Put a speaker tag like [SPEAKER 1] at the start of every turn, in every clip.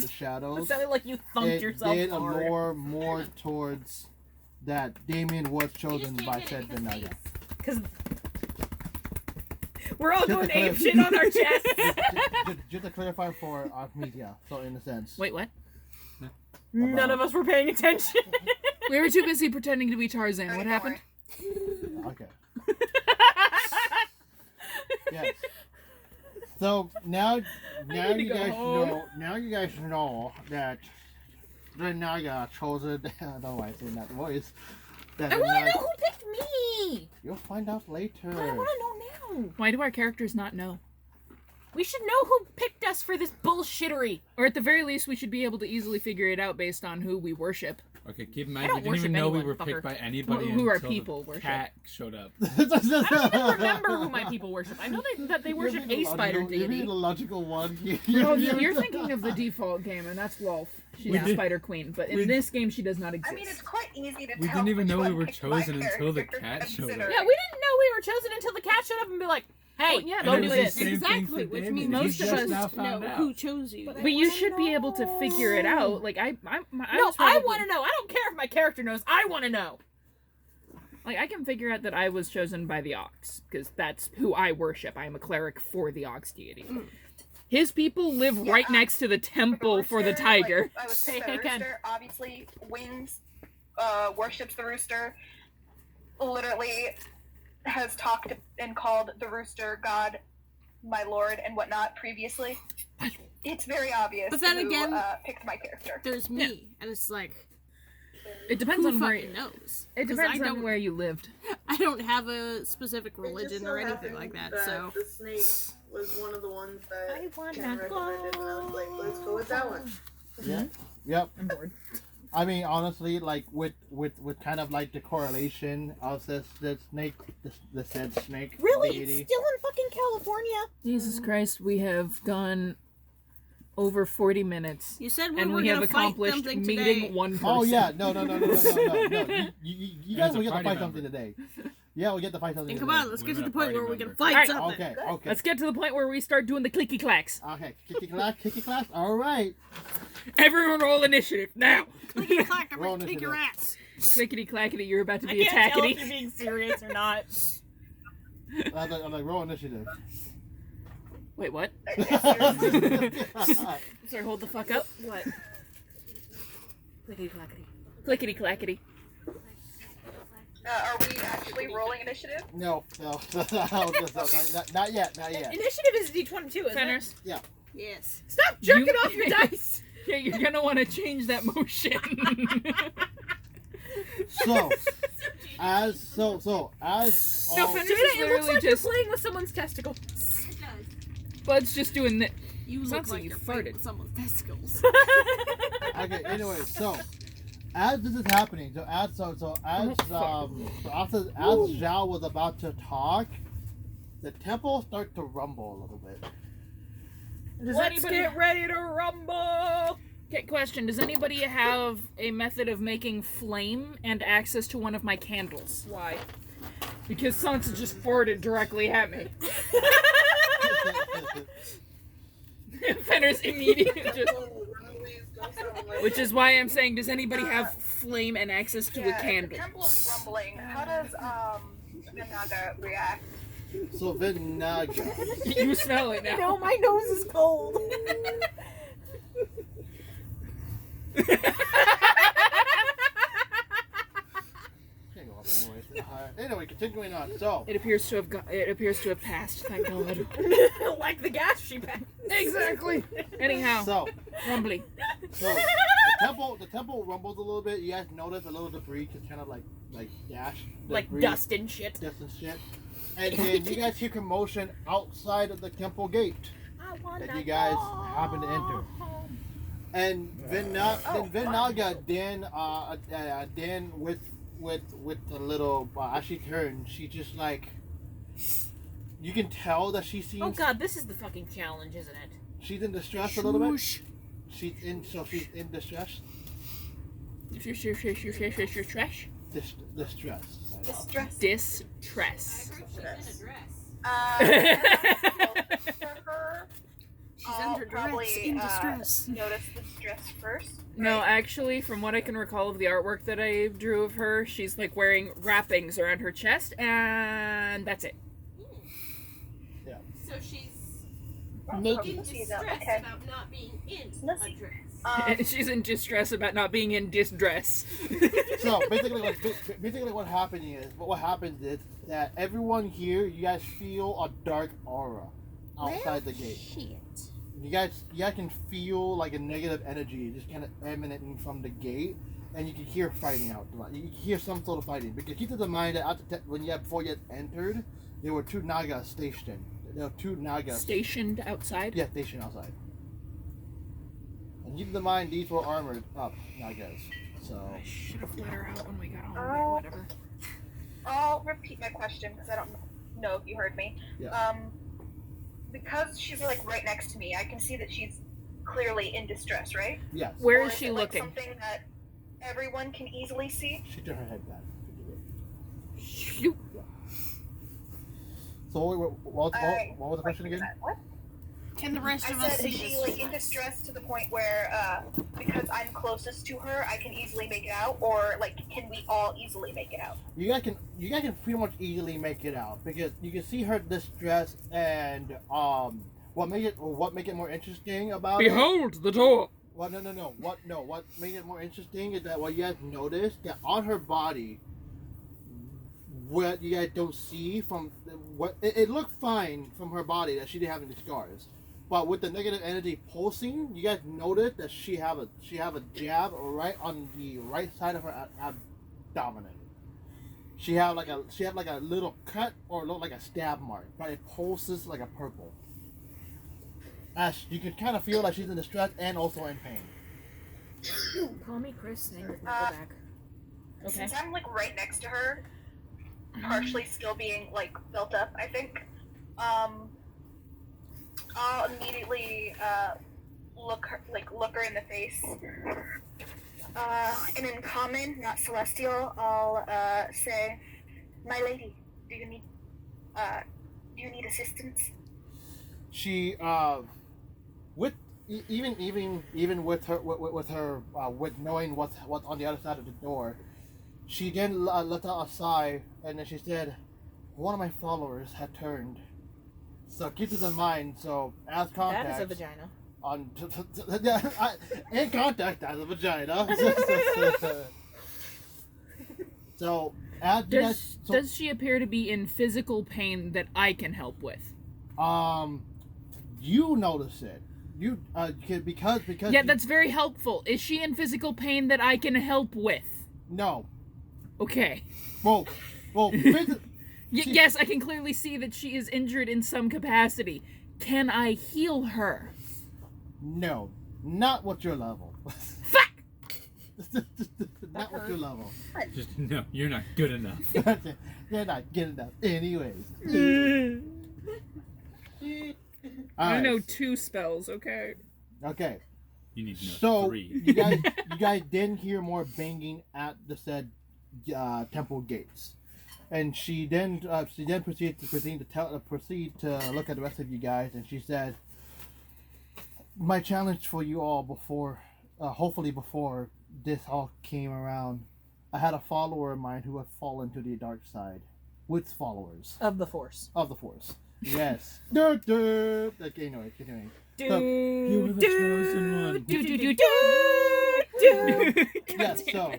[SPEAKER 1] the shadows.
[SPEAKER 2] It sounded like you thumped yourself
[SPEAKER 1] did
[SPEAKER 2] hard.
[SPEAKER 1] allure more towards that Damien was chosen by said Benaga.
[SPEAKER 2] Because we're all going ape shit on our chest.
[SPEAKER 1] Just to clarify for me, yeah. So in a sense.
[SPEAKER 3] Wait, what?
[SPEAKER 2] None of us were paying attention.
[SPEAKER 3] We were too busy pretending to be Tarzan. What happened?
[SPEAKER 1] Okay. Yes. So now you guys know that Benaga chosen. I don't know why I say that voice.
[SPEAKER 2] I want to know who picked me.
[SPEAKER 1] You'll find out later.
[SPEAKER 2] But I want to know now.
[SPEAKER 3] Why do our characters not know?
[SPEAKER 2] We should know who picked us for this bullshittery.
[SPEAKER 3] Or at the very least, we should be able to easily figure it out based on who we worship.
[SPEAKER 4] Okay, keep in mind, we didn't even know we were picked by anybody
[SPEAKER 3] who our
[SPEAKER 4] until
[SPEAKER 3] people
[SPEAKER 4] the
[SPEAKER 3] worship.
[SPEAKER 4] cat showed up.
[SPEAKER 2] I don't even remember who my people worship. I know that they worship a spider deity.
[SPEAKER 1] You're the logical one.
[SPEAKER 3] You're thinking of the default game, and that's Lolf. She's the spider queen, but in this game, she does not exist.
[SPEAKER 5] I mean, it's quite easy to tell.
[SPEAKER 4] We didn't even know we were
[SPEAKER 5] which one
[SPEAKER 4] chosen
[SPEAKER 5] picked my
[SPEAKER 4] until the
[SPEAKER 5] character,
[SPEAKER 4] cat showed up.
[SPEAKER 2] Yeah, we didn't know we were chosen until the cat showed up and be like, hey,
[SPEAKER 3] yeah,
[SPEAKER 2] go
[SPEAKER 4] And
[SPEAKER 2] do
[SPEAKER 4] it was the
[SPEAKER 2] this.
[SPEAKER 4] same thing
[SPEAKER 6] Exactly,
[SPEAKER 4] for
[SPEAKER 6] which
[SPEAKER 4] Damien.
[SPEAKER 6] means
[SPEAKER 4] We
[SPEAKER 3] most of
[SPEAKER 4] just
[SPEAKER 3] us
[SPEAKER 4] now found
[SPEAKER 6] know
[SPEAKER 4] out.
[SPEAKER 6] who chose you.
[SPEAKER 3] But you should be able to figure it out. Like I
[SPEAKER 2] I want to know. I don't care if my character knows. I want to know.
[SPEAKER 3] Like I can figure out that I was chosen by the Ox because that's who I worship. I am a cleric for the Ox deity. His people live right next to the temple for the tiger.
[SPEAKER 5] Like, I was
[SPEAKER 2] Say
[SPEAKER 5] saying, the
[SPEAKER 2] again.
[SPEAKER 5] rooster obviously wins, worships the rooster. Literally has talked and called the rooster God, my lord, and whatnot previously. It's very obvious.
[SPEAKER 6] But then
[SPEAKER 5] who,
[SPEAKER 6] again,
[SPEAKER 5] picked my character.
[SPEAKER 6] There's me, and it's like,
[SPEAKER 3] It depends
[SPEAKER 6] who
[SPEAKER 3] on where.
[SPEAKER 6] fucking knows?
[SPEAKER 3] It
[SPEAKER 6] 'Cause
[SPEAKER 3] depends
[SPEAKER 6] I
[SPEAKER 3] on
[SPEAKER 6] don't-
[SPEAKER 3] where you lived.
[SPEAKER 6] I don't have a specific
[SPEAKER 7] It just
[SPEAKER 6] religion
[SPEAKER 7] so
[SPEAKER 6] or anything
[SPEAKER 7] happened
[SPEAKER 6] like that,
[SPEAKER 7] that
[SPEAKER 6] so.
[SPEAKER 7] the snake was one of the ones that
[SPEAKER 2] I wanna
[SPEAKER 7] Ken recommended, and I was like, let's go with that one.
[SPEAKER 1] Yeah. Yep.
[SPEAKER 3] I'm bored.
[SPEAKER 1] I mean, honestly, like with kind of like the correlation of the snake, the said snake
[SPEAKER 2] Really?
[SPEAKER 1] deity.
[SPEAKER 2] It's still in fucking California?
[SPEAKER 3] Jesus Christ, we have gone over 40 minutes.
[SPEAKER 6] You said
[SPEAKER 3] And
[SPEAKER 6] were
[SPEAKER 3] we have
[SPEAKER 6] gonna fight
[SPEAKER 3] accomplished
[SPEAKER 6] something
[SPEAKER 3] meeting
[SPEAKER 6] today.
[SPEAKER 3] one person.
[SPEAKER 1] Oh yeah, no. You guys
[SPEAKER 4] As a
[SPEAKER 1] will get to
[SPEAKER 4] party
[SPEAKER 1] fight
[SPEAKER 4] member.
[SPEAKER 1] something today. Yeah, we get to fight something
[SPEAKER 6] And
[SPEAKER 1] today.
[SPEAKER 6] come on, let's get to
[SPEAKER 4] We're
[SPEAKER 6] the
[SPEAKER 4] a
[SPEAKER 6] point
[SPEAKER 4] party
[SPEAKER 6] where we can
[SPEAKER 4] member.
[SPEAKER 6] fight
[SPEAKER 3] Alright.
[SPEAKER 6] something.
[SPEAKER 1] Okay.
[SPEAKER 3] Let's get to the point where we start doing the clicky clacks.
[SPEAKER 1] Okay. Kicky class. All right.
[SPEAKER 3] Everyone roll initiative now.
[SPEAKER 6] Clickety clack, I'm
[SPEAKER 1] Roll
[SPEAKER 6] gonna kick your ass.
[SPEAKER 3] Clickety clackety, you're about to
[SPEAKER 2] I
[SPEAKER 3] be
[SPEAKER 2] can't tell if
[SPEAKER 3] attackety.
[SPEAKER 2] you're being serious or not.
[SPEAKER 1] I'm like roll initiative.
[SPEAKER 3] Wait, what? Sorry, hold the fuck up. What? Clickety clackety. Clickety clackety.
[SPEAKER 5] Are we actually rolling initiative?
[SPEAKER 1] No. Not yet.
[SPEAKER 2] Initiative is D22, isn't it?
[SPEAKER 3] Fenners.
[SPEAKER 6] Yes.
[SPEAKER 2] Stop jerking
[SPEAKER 3] You-
[SPEAKER 2] off your dice!
[SPEAKER 3] Yeah, you're gonna want to change that motion.
[SPEAKER 1] So, as
[SPEAKER 3] No,
[SPEAKER 1] all,
[SPEAKER 3] Fenners
[SPEAKER 2] Dude,
[SPEAKER 3] is
[SPEAKER 2] it looks
[SPEAKER 3] literally
[SPEAKER 2] like you're
[SPEAKER 3] just.
[SPEAKER 2] playing with someone's testicle.
[SPEAKER 6] It does.
[SPEAKER 3] Bud's just doing this.
[SPEAKER 6] You
[SPEAKER 3] Sounds
[SPEAKER 6] look
[SPEAKER 3] like
[SPEAKER 6] like
[SPEAKER 3] you
[SPEAKER 6] you're fighting
[SPEAKER 3] farted.
[SPEAKER 6] with someone's testicles.
[SPEAKER 1] okay. Anyway, so as this is happening, as Zhao was about to talk, the temple started to rumble a little bit.
[SPEAKER 3] Does
[SPEAKER 2] Let's
[SPEAKER 3] anybody
[SPEAKER 2] get ready to rumble!
[SPEAKER 3] Okay, question. Does anybody have a method of making flame and access to one of my candles?
[SPEAKER 2] Why?
[SPEAKER 3] Because Sansa just farted directly at me. Fenner's immediately just... Which is why I'm saying, does anybody have flame and access to a
[SPEAKER 5] The
[SPEAKER 3] candle?
[SPEAKER 5] temple is rumbling. How does Minaga react?
[SPEAKER 1] So Vinaga.
[SPEAKER 3] You smell it now.
[SPEAKER 2] No, my nose is cold.
[SPEAKER 1] Can't go up anyways. Anyway, continuing on. So
[SPEAKER 3] It appears to have passed, thank God.
[SPEAKER 2] Like the gas she packed.
[SPEAKER 3] Exactly. Anyhow,
[SPEAKER 1] so
[SPEAKER 3] rumbly.
[SPEAKER 1] the temple rumbles a little bit. You guys notice a little debris just kind of like dash
[SPEAKER 2] Like
[SPEAKER 1] debris,
[SPEAKER 2] dust and shit.
[SPEAKER 1] dust and shit. And then you guys hear commotion outside of the temple gate that you guys happen to enter. And Vinaga then with the little as she turns, she just like you can tell that she seems
[SPEAKER 2] Oh god, this is the fucking challenge, isn't it?
[SPEAKER 1] she's in distress a little bit.
[SPEAKER 6] Shoosh.
[SPEAKER 1] She's in distress.
[SPEAKER 3] Trash.
[SPEAKER 1] Distress.
[SPEAKER 5] Distress.
[SPEAKER 3] Distress.
[SPEAKER 5] For her,
[SPEAKER 6] She's
[SPEAKER 5] I'll
[SPEAKER 6] under duress,
[SPEAKER 5] probably
[SPEAKER 6] in distress.
[SPEAKER 5] notice the stress first.
[SPEAKER 3] No, actually, from what I can recall of the artwork that I drew of her, she's like wearing wrappings around her chest, and that's it.
[SPEAKER 1] Yeah.
[SPEAKER 6] So she's
[SPEAKER 5] Naked.
[SPEAKER 6] in distress
[SPEAKER 5] Okay.
[SPEAKER 6] about not being in
[SPEAKER 5] Let's
[SPEAKER 6] a
[SPEAKER 5] see.
[SPEAKER 6] dress.
[SPEAKER 3] She's in distress about not being in distress.
[SPEAKER 1] So basically, what happens is that everyone here, you guys feel a dark aura outside the gate.
[SPEAKER 6] Shit.
[SPEAKER 1] You guys can feel like a negative energy just kind of emanating from the gate, and you can hear fighting out. You can hear some sort of fighting. Because keep in mind that before you had entered, there were 2 Nagas stationed. There were 2 Nagas
[SPEAKER 3] Stationed outside?
[SPEAKER 1] Yeah, stationed outside. And keep in mind, these were armored up Nagas. So.
[SPEAKER 3] I should have let her out when we got home,
[SPEAKER 5] Oh.
[SPEAKER 3] but whatever.
[SPEAKER 5] I'll repeat my question because I don't know if you heard me.
[SPEAKER 1] Yeah.
[SPEAKER 5] Because she's like right next to me, I can see that she's clearly in distress, right?
[SPEAKER 1] Yes.
[SPEAKER 3] Where
[SPEAKER 5] Or
[SPEAKER 3] is she
[SPEAKER 5] it, like,
[SPEAKER 3] looking?
[SPEAKER 5] something that everyone can easily see.
[SPEAKER 1] She turned her head back.
[SPEAKER 3] Shoot.
[SPEAKER 1] So what was the question again?
[SPEAKER 5] What?
[SPEAKER 6] Can the rest
[SPEAKER 5] I
[SPEAKER 6] of us
[SPEAKER 5] said,
[SPEAKER 6] see
[SPEAKER 5] is she
[SPEAKER 6] this?
[SPEAKER 5] like in distress to the point where, because I'm closest to her, I can easily make it out, or like, can we all easily make it out?
[SPEAKER 1] You guys can pretty much easily make it out because you can see her distress and what make it more interesting about
[SPEAKER 3] Behold the door!
[SPEAKER 1] What made it more interesting is that what you guys noticed that on her body, what you guys don't see from what it looked fine from her body that she didn't have any scars, but with the negative energy pulsing, you guys noticed that she have a jab right on the right side of her abdomen. She had like a little cut or look like a stab mark, but it pulses like a purple. As you can kind of feel like she's in distress and also in pain.
[SPEAKER 3] Call me Chris and go
[SPEAKER 5] Uh,
[SPEAKER 3] back. Okay.
[SPEAKER 5] Since I'm like right next to her, partially still being like built up, I think, I'll immediately look her in the face. And in common, not celestial, I'll say, "My lady, do you need assistance?"
[SPEAKER 1] She with even with her with knowing what's on the other side of the door, she then let out a sigh and then she said, "One of my followers had turned." So keep this in mind. So as contact,
[SPEAKER 2] That is a vagina.
[SPEAKER 1] in contact as a vagina. So as you guys,
[SPEAKER 3] Does she appear to be in physical pain that I can help with?
[SPEAKER 1] you notice it. You because
[SPEAKER 3] Yeah, that's very helpful. Is she in physical pain that I can help with?
[SPEAKER 1] no.
[SPEAKER 3] Okay.
[SPEAKER 1] Well,
[SPEAKER 3] Yes, I can clearly see that she is injured in some capacity. Can I heal her?
[SPEAKER 1] no, not with your level.
[SPEAKER 3] Fuck!
[SPEAKER 1] Not with your level.
[SPEAKER 4] Just no, you're not good enough.
[SPEAKER 1] You're not good enough, anyways.
[SPEAKER 3] I
[SPEAKER 1] Alright,
[SPEAKER 3] know 2 spells, okay?
[SPEAKER 1] Okay,
[SPEAKER 4] You need to know
[SPEAKER 1] so
[SPEAKER 4] 3.
[SPEAKER 1] you guys didn't hear more banging at the said temple gates, and she then proceeded to look at the rest of you guys, and she said, "My challenge for you all before, hopefully before this all came around, I had a follower of mine who had fallen to the dark side, with followers
[SPEAKER 2] Of the Force.
[SPEAKER 1] of the Force." Yes. Okay, anyway, continuing.
[SPEAKER 4] You were the chosen one.
[SPEAKER 1] Yes, so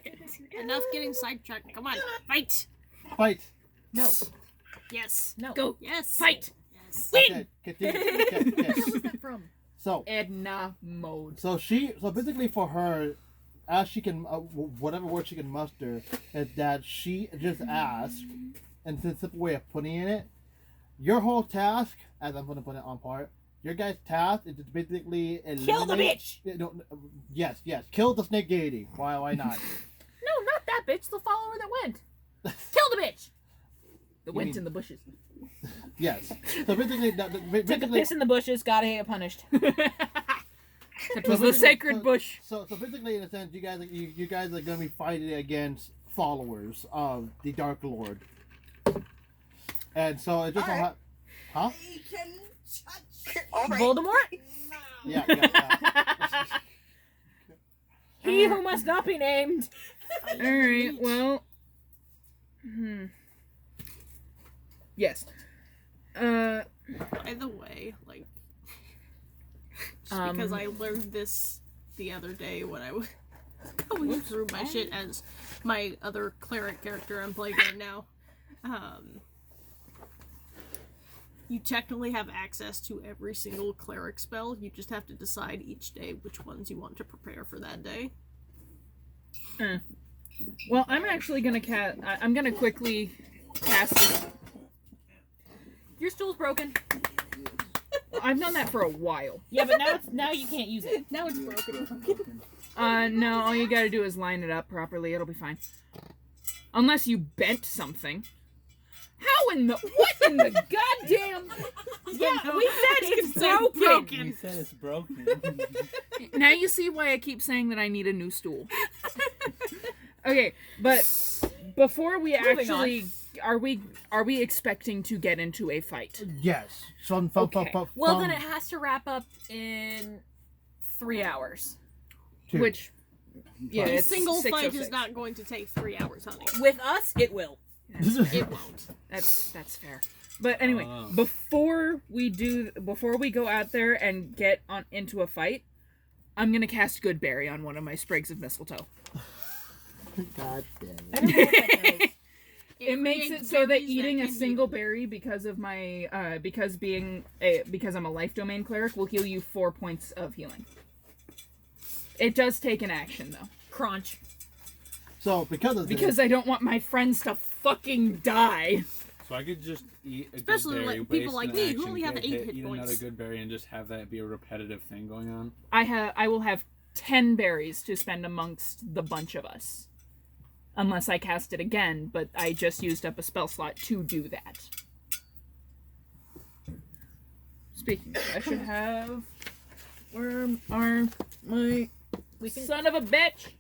[SPEAKER 6] Enough getting sidetracked. Come on, fight.
[SPEAKER 1] fight.
[SPEAKER 2] No.
[SPEAKER 6] Yes.
[SPEAKER 2] No.
[SPEAKER 3] Go.
[SPEAKER 6] Yes.
[SPEAKER 3] Fight!
[SPEAKER 6] Yes.
[SPEAKER 1] Okay, continue. Okay.
[SPEAKER 2] Where was that from?
[SPEAKER 1] So
[SPEAKER 3] Edna mode.
[SPEAKER 1] so basically for her, as she can whatever word she can muster, is that she just asked, and it's a simple way of putting it. Your whole task, as I'm going to put it on part, your guys' task is to basically eliminate...
[SPEAKER 2] Kill the bitch!
[SPEAKER 1] Yes, kill the snake deity. Why not?
[SPEAKER 2] No, not that bitch. The follower that went. Kill the bitch.
[SPEAKER 3] The
[SPEAKER 1] You
[SPEAKER 3] went
[SPEAKER 1] mean-
[SPEAKER 3] in the bushes.
[SPEAKER 1] Yes. So basically,
[SPEAKER 2] Took a piss in the bushes. Gotta get punished.
[SPEAKER 3] It was the sacred bush.
[SPEAKER 1] So basically, in a sense, you guys are going to be fighting against followers of the Dark Lord. And so it just
[SPEAKER 5] Alright.
[SPEAKER 1] huh?
[SPEAKER 7] I can touch
[SPEAKER 5] All right.
[SPEAKER 2] Voldemort?
[SPEAKER 7] my
[SPEAKER 1] Yeah.
[SPEAKER 3] He who must not be named. All right. Well. Yes.
[SPEAKER 6] By the way, like, just because I learned this the other day when I was going through my shit as my other cleric character I'm playing right now. You technically have access to every single cleric spell. You just have to decide each day which ones you want to prepare for that day.
[SPEAKER 3] Well, I'm actually gonna I'm gonna quickly cast.
[SPEAKER 2] Your stool's broken.
[SPEAKER 3] I've done that for a while.
[SPEAKER 2] Yeah, but now you can't use it.
[SPEAKER 6] Now it's broken.
[SPEAKER 3] No, all you gotta do is line it up properly. It'll be fine. Unless you bent something. What in the goddamn?
[SPEAKER 2] Yeah, we said it's broken.
[SPEAKER 4] You said it's broken.
[SPEAKER 3] Now you see why I keep saying that I need a new stool. Okay, but before we actually are we expecting to get into a fight?
[SPEAKER 1] Yes.
[SPEAKER 3] Okay.
[SPEAKER 2] Well, then it has to wrap up in 3 hours.
[SPEAKER 3] Which, yeah,
[SPEAKER 6] A
[SPEAKER 3] it's
[SPEAKER 6] single fight
[SPEAKER 3] 6:06.
[SPEAKER 6] is not going to take 3 hours, honey.
[SPEAKER 2] With us, it will.
[SPEAKER 6] It won't.
[SPEAKER 3] That's fair. But anyway, before we go out there and get into a fight, I'm gonna cast Goodberry on one of my sprigs of mistletoe.
[SPEAKER 1] God damn
[SPEAKER 2] I don't know what that does.
[SPEAKER 3] It makes it so that eating a single berry because of my because I'm a life domain cleric will heal you 4 points of healing. It does take an action though.
[SPEAKER 2] Crunch.
[SPEAKER 1] So
[SPEAKER 3] because I don't want my friends to fucking die.
[SPEAKER 4] So I could just eat a
[SPEAKER 6] Especially
[SPEAKER 4] good berry,
[SPEAKER 6] like people
[SPEAKER 4] waste
[SPEAKER 6] like
[SPEAKER 4] an
[SPEAKER 6] me who
[SPEAKER 4] action,
[SPEAKER 6] only have
[SPEAKER 4] get
[SPEAKER 6] 8 hit
[SPEAKER 4] eat
[SPEAKER 6] points.
[SPEAKER 4] another good berry, and just have that be a repetitive thing going on.
[SPEAKER 3] I will have 10 berries to spend amongst the bunch of us. Unless I cast it again, but I just used up a spell slot to do that. Speaking of, I should have... Where are my... Son of a bitch!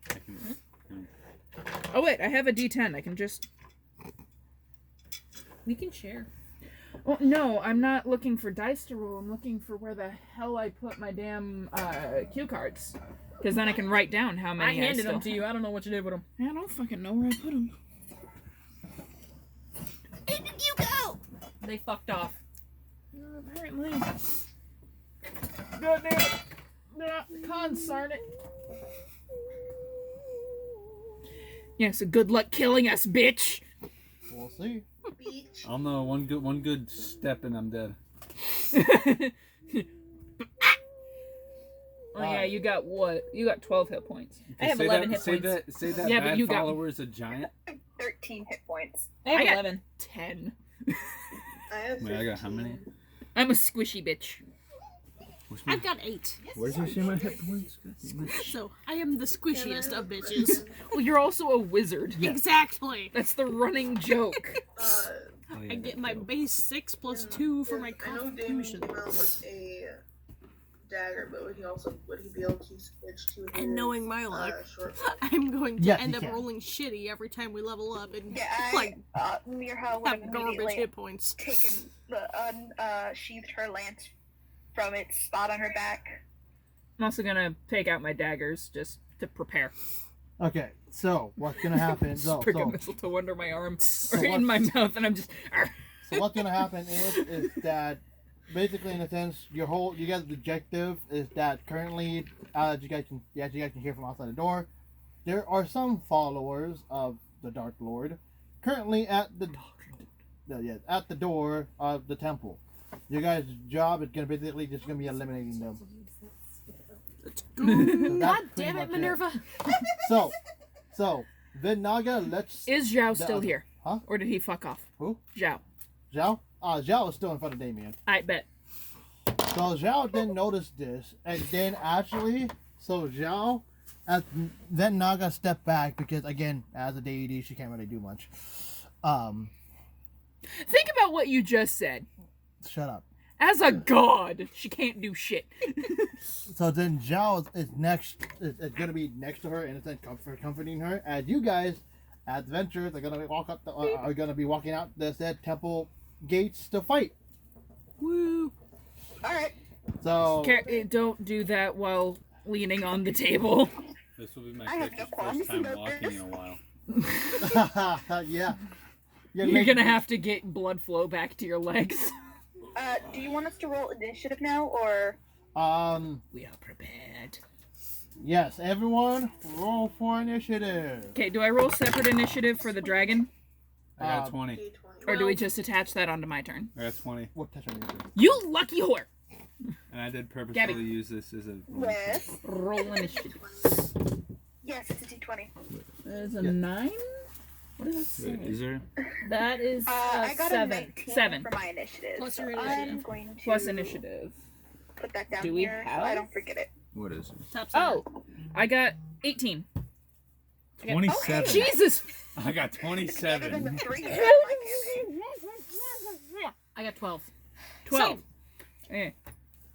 [SPEAKER 3] Oh wait, I have a D10. I can just...
[SPEAKER 2] We can share.
[SPEAKER 3] Well, no, I'm not looking for dice to roll. I'm looking for where the hell I put my damn cue cards. Because then I can write down how many
[SPEAKER 2] I handed
[SPEAKER 3] still
[SPEAKER 2] them to you. I don't know what you did with them.
[SPEAKER 3] I don't fucking know where I put them.
[SPEAKER 2] Where did you go? They fucked off.
[SPEAKER 3] Apparently. God damn it. Consarn it. Yeah, so good luck killing us, bitch.
[SPEAKER 1] We'll see.
[SPEAKER 7] Beach.
[SPEAKER 4] I don't know. One good step and I'm dead.
[SPEAKER 3] Oh yeah, you got what? You got 12 hit points.
[SPEAKER 2] I have 11 hit points.
[SPEAKER 4] Say that
[SPEAKER 3] Yeah, but
[SPEAKER 4] bad
[SPEAKER 3] you got-
[SPEAKER 4] follower is a giant.
[SPEAKER 5] 13 hit points.
[SPEAKER 2] I have
[SPEAKER 3] I got
[SPEAKER 2] 11.
[SPEAKER 3] 10.
[SPEAKER 4] I got how many?
[SPEAKER 3] I'm a squishy bitch.
[SPEAKER 6] I've got 8.
[SPEAKER 4] Where's your my hit points?
[SPEAKER 6] So, I am the squishiest of bitches.
[SPEAKER 3] Well, you're also a wizard.
[SPEAKER 6] Exactly.
[SPEAKER 3] That's the running joke.
[SPEAKER 6] I get my base 6 plus 2 for my
[SPEAKER 7] I know Damon
[SPEAKER 6] constitution.
[SPEAKER 7] came out with a dagger, but would he be able to switch to his,
[SPEAKER 6] And knowing my luck,
[SPEAKER 7] short
[SPEAKER 6] I'm going to
[SPEAKER 1] Yes,
[SPEAKER 6] end
[SPEAKER 1] you
[SPEAKER 6] up
[SPEAKER 1] can.
[SPEAKER 6] rolling shitty every time we level up and
[SPEAKER 5] Yeah,
[SPEAKER 6] like
[SPEAKER 5] Mirha would have
[SPEAKER 6] have garbage
[SPEAKER 5] immediately
[SPEAKER 6] hit points.
[SPEAKER 5] taken sheathed her lance from its spot on her back.
[SPEAKER 3] I'm also gonna take out my daggers just to prepare.
[SPEAKER 1] Okay, so what's gonna happen?
[SPEAKER 3] Sprig of mistletoe under my arm or
[SPEAKER 1] what-
[SPEAKER 3] in my mouth, and I'm just.
[SPEAKER 1] So what's gonna happen is that basically, in a sense, you guys' objective is that currently, as you guys can hear from outside the door, there are some followers of the Dark Lord currently at the door of the temple. Your guys' job is gonna basically just gonna be eliminating them. So
[SPEAKER 2] God
[SPEAKER 1] that's
[SPEAKER 2] damn
[SPEAKER 1] pretty
[SPEAKER 2] it,
[SPEAKER 1] much
[SPEAKER 2] Minerva.
[SPEAKER 1] So Naga, let's.
[SPEAKER 3] Is Zhao
[SPEAKER 1] the
[SPEAKER 3] still
[SPEAKER 1] other-
[SPEAKER 3] here?
[SPEAKER 1] Huh?
[SPEAKER 3] Or did he fuck off?
[SPEAKER 1] Who?
[SPEAKER 3] Zhao.
[SPEAKER 1] Zhao? Zhao is still in front of Damien.
[SPEAKER 3] I bet.
[SPEAKER 1] So Zhao didn't notice this, and then Zhao, then Naga stepped back because again, as a deity, she can't really do much.
[SPEAKER 3] Think about what you just said.
[SPEAKER 1] Shut up.
[SPEAKER 3] As a god, she can't do shit.
[SPEAKER 1] So then Zhao is gonna be next to her and it's comforting her. As you guys, adventurers, are gonna be walking out the said temple gates to fight.
[SPEAKER 3] Woo.
[SPEAKER 5] Alright.
[SPEAKER 1] So
[SPEAKER 3] Don't do that while leaning on the table.
[SPEAKER 4] This will be my
[SPEAKER 5] I have
[SPEAKER 4] character's
[SPEAKER 5] no qualms
[SPEAKER 4] first time
[SPEAKER 5] about
[SPEAKER 4] walking
[SPEAKER 5] this.
[SPEAKER 4] in a while.
[SPEAKER 1] yeah.
[SPEAKER 3] You're gonna have to get blood flow back to your legs.
[SPEAKER 5] Do you want us to roll initiative now, or?
[SPEAKER 3] We are prepared.
[SPEAKER 1] Yes, everyone, roll for initiative.
[SPEAKER 3] Okay, do I roll separate initiative for the dragon?
[SPEAKER 4] I got 20.
[SPEAKER 7] D20.
[SPEAKER 3] Or do we just attach that onto my turn?
[SPEAKER 4] I got 20.
[SPEAKER 1] What touch on initiative?
[SPEAKER 3] You lucky whore!
[SPEAKER 4] And I did purposefully
[SPEAKER 3] Gabby.
[SPEAKER 4] use this as a.
[SPEAKER 5] Yes.
[SPEAKER 3] Roll initiative.
[SPEAKER 5] Yes, it's a D20.
[SPEAKER 3] There's a
[SPEAKER 1] Yeah.
[SPEAKER 3] 9? What does that say?
[SPEAKER 4] Wait, is there?
[SPEAKER 3] That is
[SPEAKER 5] I got a
[SPEAKER 3] 7.
[SPEAKER 5] 19
[SPEAKER 3] 7.
[SPEAKER 5] for my initiative.
[SPEAKER 6] Plus
[SPEAKER 5] so
[SPEAKER 6] your
[SPEAKER 5] I'm
[SPEAKER 6] initiative.
[SPEAKER 5] going to
[SPEAKER 3] Plus initiative.
[SPEAKER 5] put that down
[SPEAKER 3] Do we
[SPEAKER 5] here so
[SPEAKER 3] have-
[SPEAKER 5] I don't forget it.
[SPEAKER 4] What is it?
[SPEAKER 6] Top center.
[SPEAKER 3] Oh, I got 18.
[SPEAKER 4] 27.
[SPEAKER 3] Jesus!
[SPEAKER 4] I got
[SPEAKER 5] Better than the
[SPEAKER 4] 27.
[SPEAKER 5] 3 you had in my campaign.
[SPEAKER 2] I got 12.
[SPEAKER 3] 12. Okay.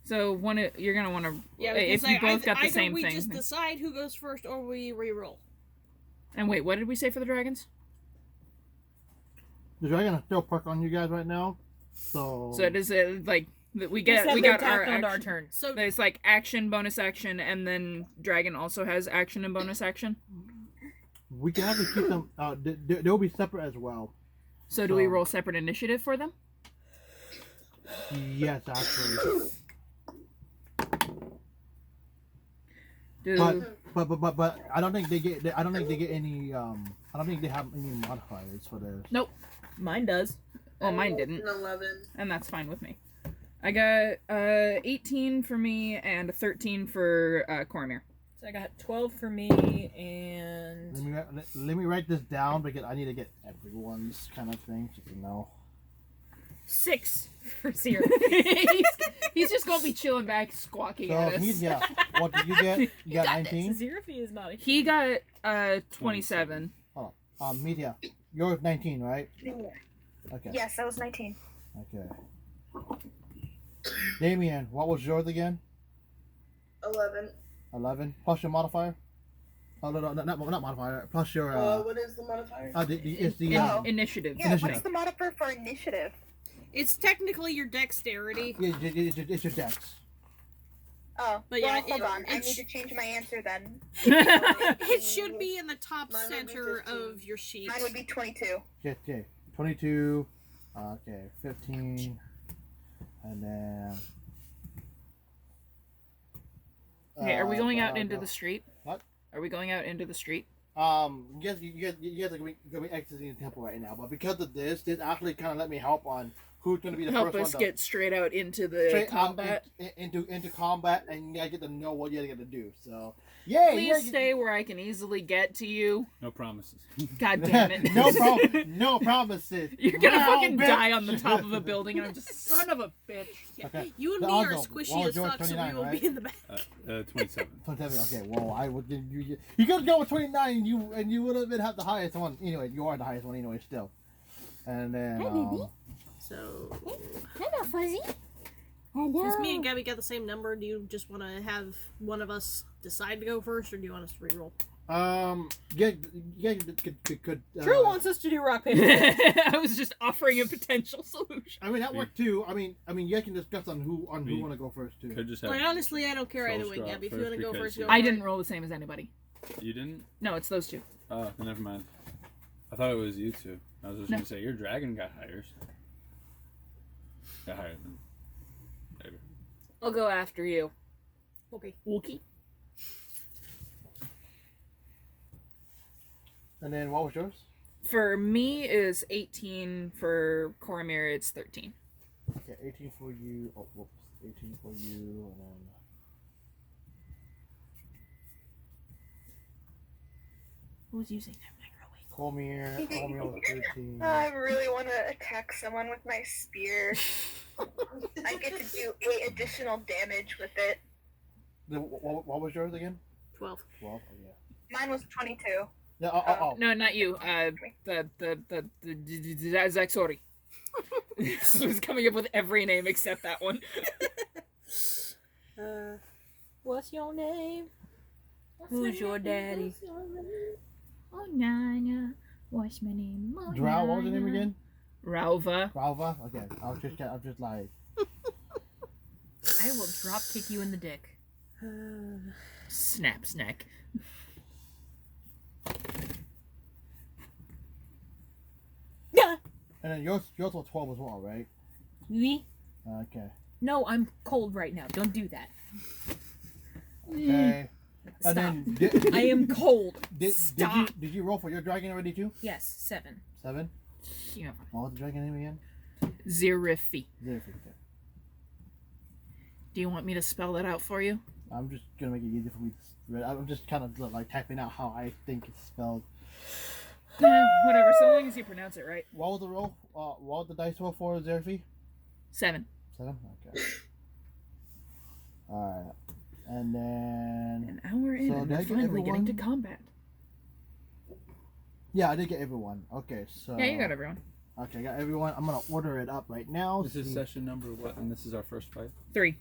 [SPEAKER 3] So you're gonna want to.
[SPEAKER 6] Yeah,
[SPEAKER 3] if you both got the
[SPEAKER 6] either
[SPEAKER 3] same
[SPEAKER 6] we
[SPEAKER 3] thing.
[SPEAKER 6] just decide who goes first, or we re-roll.
[SPEAKER 3] And wait, what did we say for the dragons?
[SPEAKER 1] The dragon is still perked on you guys right now. So
[SPEAKER 3] So it is like that we
[SPEAKER 2] He said
[SPEAKER 3] got
[SPEAKER 2] they
[SPEAKER 3] our
[SPEAKER 2] tacked onto our
[SPEAKER 3] action.
[SPEAKER 2] turn.
[SPEAKER 6] So
[SPEAKER 3] There's like action, bonus action, and then dragon also has action and bonus action.
[SPEAKER 1] we can actually keep them. They'll be separate as well.
[SPEAKER 3] So do we
[SPEAKER 1] So-
[SPEAKER 3] roll separate initiative for them?
[SPEAKER 1] Yes, actually.
[SPEAKER 3] Do
[SPEAKER 1] But I don't think they get. I don't think they get any. I don't think they have any modifiers for this.
[SPEAKER 2] Mine does.
[SPEAKER 3] oh, mine didn't,
[SPEAKER 7] An 11.
[SPEAKER 3] and that's fine with me. I got 18 for me and a 13 for Cormir.
[SPEAKER 2] So I got 12 for me and
[SPEAKER 1] Let me write this down because I need to get everyone's kind of thing so you know.
[SPEAKER 2] 6 for Sierra.
[SPEAKER 3] he's just gonna be chilling back, squawking
[SPEAKER 1] So
[SPEAKER 3] at us.
[SPEAKER 1] media, what did you get? You got 19.
[SPEAKER 2] Xeraphy is not a
[SPEAKER 3] He got 27.
[SPEAKER 1] Media, yours 19, right? Okay.
[SPEAKER 5] Yes, that was 19.
[SPEAKER 1] Okay. Damien, what was yours again?
[SPEAKER 7] 11.
[SPEAKER 1] 11 plus your modifier. Oh no, not modifier. Plus your
[SPEAKER 7] What is the modifier?
[SPEAKER 1] it's the
[SPEAKER 5] Oh.
[SPEAKER 3] Initiative.
[SPEAKER 5] Yeah,
[SPEAKER 1] Initiative.
[SPEAKER 5] what's the modifier for initiative?
[SPEAKER 6] it's technically your dexterity.
[SPEAKER 1] yeah, it's your dex.
[SPEAKER 5] Oh,
[SPEAKER 6] But
[SPEAKER 5] well,
[SPEAKER 6] yeah,
[SPEAKER 5] hold on. I
[SPEAKER 6] it's-
[SPEAKER 5] need to change my answer then.
[SPEAKER 6] It should be in the top
[SPEAKER 7] Mine would be
[SPEAKER 6] center
[SPEAKER 7] 15.
[SPEAKER 6] of your sheet.
[SPEAKER 5] Mine would be 22.
[SPEAKER 1] Okay, 22. Okay, 15, and then.
[SPEAKER 3] Okay, are we going out into the street?
[SPEAKER 1] What?
[SPEAKER 3] Are we going out into the street?
[SPEAKER 1] You guys are going to be exiting the temple right now, but because of this actually kind of let me help on who's going to be the
[SPEAKER 3] Help
[SPEAKER 1] first
[SPEAKER 3] us
[SPEAKER 1] one to
[SPEAKER 3] get straight out into the
[SPEAKER 1] straight out
[SPEAKER 3] combat.
[SPEAKER 1] into combat, and you guys get to know what you got to do. So, yay!
[SPEAKER 3] Please stay where I can easily get to you.
[SPEAKER 4] No promises.
[SPEAKER 3] God damn it.
[SPEAKER 1] no promises.
[SPEAKER 3] You're gonna
[SPEAKER 1] Wow,
[SPEAKER 3] fucking
[SPEAKER 1] bitch.
[SPEAKER 3] die on the top of a building, and I'm just son of a bitch.
[SPEAKER 1] Okay.
[SPEAKER 6] You and
[SPEAKER 1] The
[SPEAKER 6] me are
[SPEAKER 1] odds
[SPEAKER 6] squishy
[SPEAKER 1] are-
[SPEAKER 6] as
[SPEAKER 1] well,
[SPEAKER 6] fuck, so we
[SPEAKER 1] 29,
[SPEAKER 6] will
[SPEAKER 1] right?
[SPEAKER 6] be in the back.
[SPEAKER 4] 27.
[SPEAKER 1] 27. Okay. Well, I would. You could go with 29. You would have been the highest one. Anyway, you are the highest one anyway. Still. And then.
[SPEAKER 6] So,
[SPEAKER 8] Hello, Fuzzy.
[SPEAKER 6] since me and Gabby got the same number, do you just want to have one of us decide to go first, or do you want us to re-roll?
[SPEAKER 1] Yeah. Could.
[SPEAKER 2] Drew wants us to do rock paper.
[SPEAKER 3] I was just offering a potential solution.
[SPEAKER 1] I mean that worked too. I mean, you guys can discuss on who
[SPEAKER 4] Me.
[SPEAKER 1] want to go first too.
[SPEAKER 4] Could just have.
[SPEAKER 6] Like, honestly, I don't care
[SPEAKER 4] Soul
[SPEAKER 6] either way,
[SPEAKER 4] Straw
[SPEAKER 6] Gabby. If you
[SPEAKER 4] first
[SPEAKER 6] want to go
[SPEAKER 4] because
[SPEAKER 6] first, go
[SPEAKER 3] I
[SPEAKER 6] for
[SPEAKER 3] didn't
[SPEAKER 6] it.
[SPEAKER 3] roll the same as anybody.
[SPEAKER 4] You didn't?
[SPEAKER 3] No, it's those two.
[SPEAKER 4] Oh, never mind. I thought it was you two. I was just
[SPEAKER 3] No.
[SPEAKER 4] gonna say your dragon got higher. Got higher than. Maybe.
[SPEAKER 2] I'll go after you.
[SPEAKER 6] Okay.
[SPEAKER 3] Wookie.
[SPEAKER 1] And then what was yours?
[SPEAKER 3] For me is 18. For Cormir, it's 13.
[SPEAKER 1] Okay, 18 for you. Oh, whoops. 18 for you, and then.
[SPEAKER 3] Who's using that microwave?
[SPEAKER 1] Cormier was 13.
[SPEAKER 5] I really want to attack someone with my spear. I get to do 8 additional damage with it.
[SPEAKER 1] What was yours again?
[SPEAKER 6] 12.
[SPEAKER 1] 12. Oh, yeah.
[SPEAKER 5] Mine was 22.
[SPEAKER 1] Yeah. Oh.
[SPEAKER 3] No, not you. The Zaxori. I was coming up with every name except that one.
[SPEAKER 2] What's your name? Who's your daddy?
[SPEAKER 3] Oh, Nana. What's my name? Oh,
[SPEAKER 1] Drow. What was your name again?
[SPEAKER 3] Ralva.
[SPEAKER 1] Ralva. Okay. I'm just like.
[SPEAKER 2] I will drop kick you in the dick. Snap snack. Yeah.
[SPEAKER 1] And then yours was 12 as well, right?
[SPEAKER 2] Me?
[SPEAKER 1] Okay.
[SPEAKER 2] No, I'm cold right now. Don't do that.
[SPEAKER 1] Okay.
[SPEAKER 2] Stop.
[SPEAKER 1] And then
[SPEAKER 2] I am cold.
[SPEAKER 1] Did you roll for your dragon already too?
[SPEAKER 2] Yes, 7.
[SPEAKER 1] 7?
[SPEAKER 2] Yeah.
[SPEAKER 1] What was the dragon name again?
[SPEAKER 3] Zerifi.
[SPEAKER 1] Zerifi.
[SPEAKER 3] Do you want me to spell that out for you?
[SPEAKER 1] I'm just gonna make it easy for me to read. I'm just kind of like typing out how I think it's spelled.
[SPEAKER 3] Whatever, so long as you pronounce it right.
[SPEAKER 1] What was the roll? What was the dice roll for Zerifi?
[SPEAKER 3] 7.
[SPEAKER 1] 7? Okay. Alright. And then...
[SPEAKER 3] An hour in,
[SPEAKER 1] So
[SPEAKER 3] and
[SPEAKER 1] did I
[SPEAKER 3] we're
[SPEAKER 1] get
[SPEAKER 3] finally getting to
[SPEAKER 1] everyone?
[SPEAKER 3] combat.
[SPEAKER 1] Yeah, I did get everyone. Okay, so...
[SPEAKER 3] Yeah, you got everyone.
[SPEAKER 1] Okay, I got everyone. I'm gonna order it up right now.
[SPEAKER 4] This is session number what? And this is our first fight?
[SPEAKER 3] 3.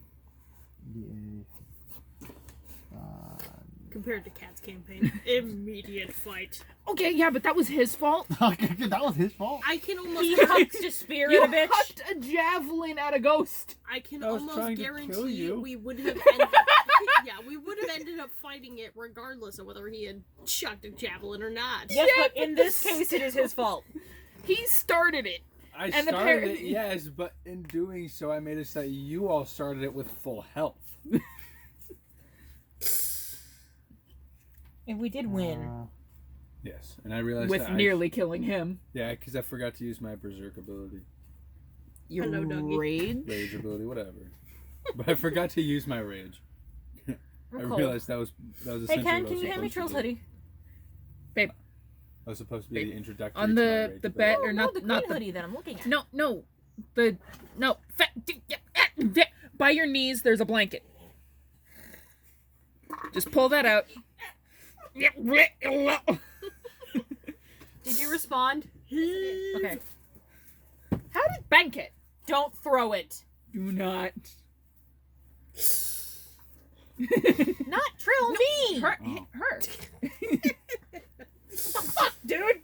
[SPEAKER 6] Compared to Cat's campaign, immediate fight.
[SPEAKER 3] Okay, yeah, but that was his fault.
[SPEAKER 1] That was his fault.
[SPEAKER 6] I can almost.
[SPEAKER 2] He hucked a spear
[SPEAKER 3] You
[SPEAKER 2] at a bitch.
[SPEAKER 3] hucked a javelin at a ghost.
[SPEAKER 6] I can
[SPEAKER 4] I was
[SPEAKER 6] almost
[SPEAKER 4] trying to kill
[SPEAKER 6] guarantee
[SPEAKER 4] you.
[SPEAKER 6] we would have ended. Yeah, we would have ended up fighting it regardless of whether he had chucked a javelin or not.
[SPEAKER 2] Yes, but in this case, it is his fault.
[SPEAKER 3] He started it.
[SPEAKER 4] I
[SPEAKER 3] And
[SPEAKER 4] started
[SPEAKER 3] apparently-
[SPEAKER 4] it, yes, but in doing so, I made it so that you all started it with full health.
[SPEAKER 2] And we did win.
[SPEAKER 4] Yes, and I realized
[SPEAKER 3] With
[SPEAKER 4] that
[SPEAKER 3] nearly killing him.
[SPEAKER 4] yeah, because I forgot to use my berserk ability,
[SPEAKER 3] Your
[SPEAKER 6] Hello, Dougie.
[SPEAKER 3] rage.
[SPEAKER 4] ability, whatever. But I forgot to use my rage. I
[SPEAKER 2] I'm cold.
[SPEAKER 4] realized that was
[SPEAKER 2] Hey,
[SPEAKER 4] essentially
[SPEAKER 2] Ken,
[SPEAKER 4] what I
[SPEAKER 2] can
[SPEAKER 4] was
[SPEAKER 2] you hand me
[SPEAKER 4] supposed
[SPEAKER 2] Trill's
[SPEAKER 4] to do.
[SPEAKER 2] hoodie?
[SPEAKER 3] Babe.
[SPEAKER 4] That was supposed to be the introductory
[SPEAKER 3] On
[SPEAKER 4] to my
[SPEAKER 3] the
[SPEAKER 4] rage
[SPEAKER 3] bet
[SPEAKER 4] ability.
[SPEAKER 3] or
[SPEAKER 2] No,
[SPEAKER 3] not
[SPEAKER 2] the
[SPEAKER 3] not
[SPEAKER 2] green
[SPEAKER 3] the
[SPEAKER 2] hoodie that I'm looking at.
[SPEAKER 3] no by your knees there's a blanket. Just pull that out.
[SPEAKER 2] Did you respond? Okay.
[SPEAKER 3] How did bank it?
[SPEAKER 2] Don't throw it.
[SPEAKER 3] Do not.
[SPEAKER 2] Not Trill, me.
[SPEAKER 3] Her.
[SPEAKER 4] Oh.
[SPEAKER 3] Her.
[SPEAKER 2] Fuck, dude.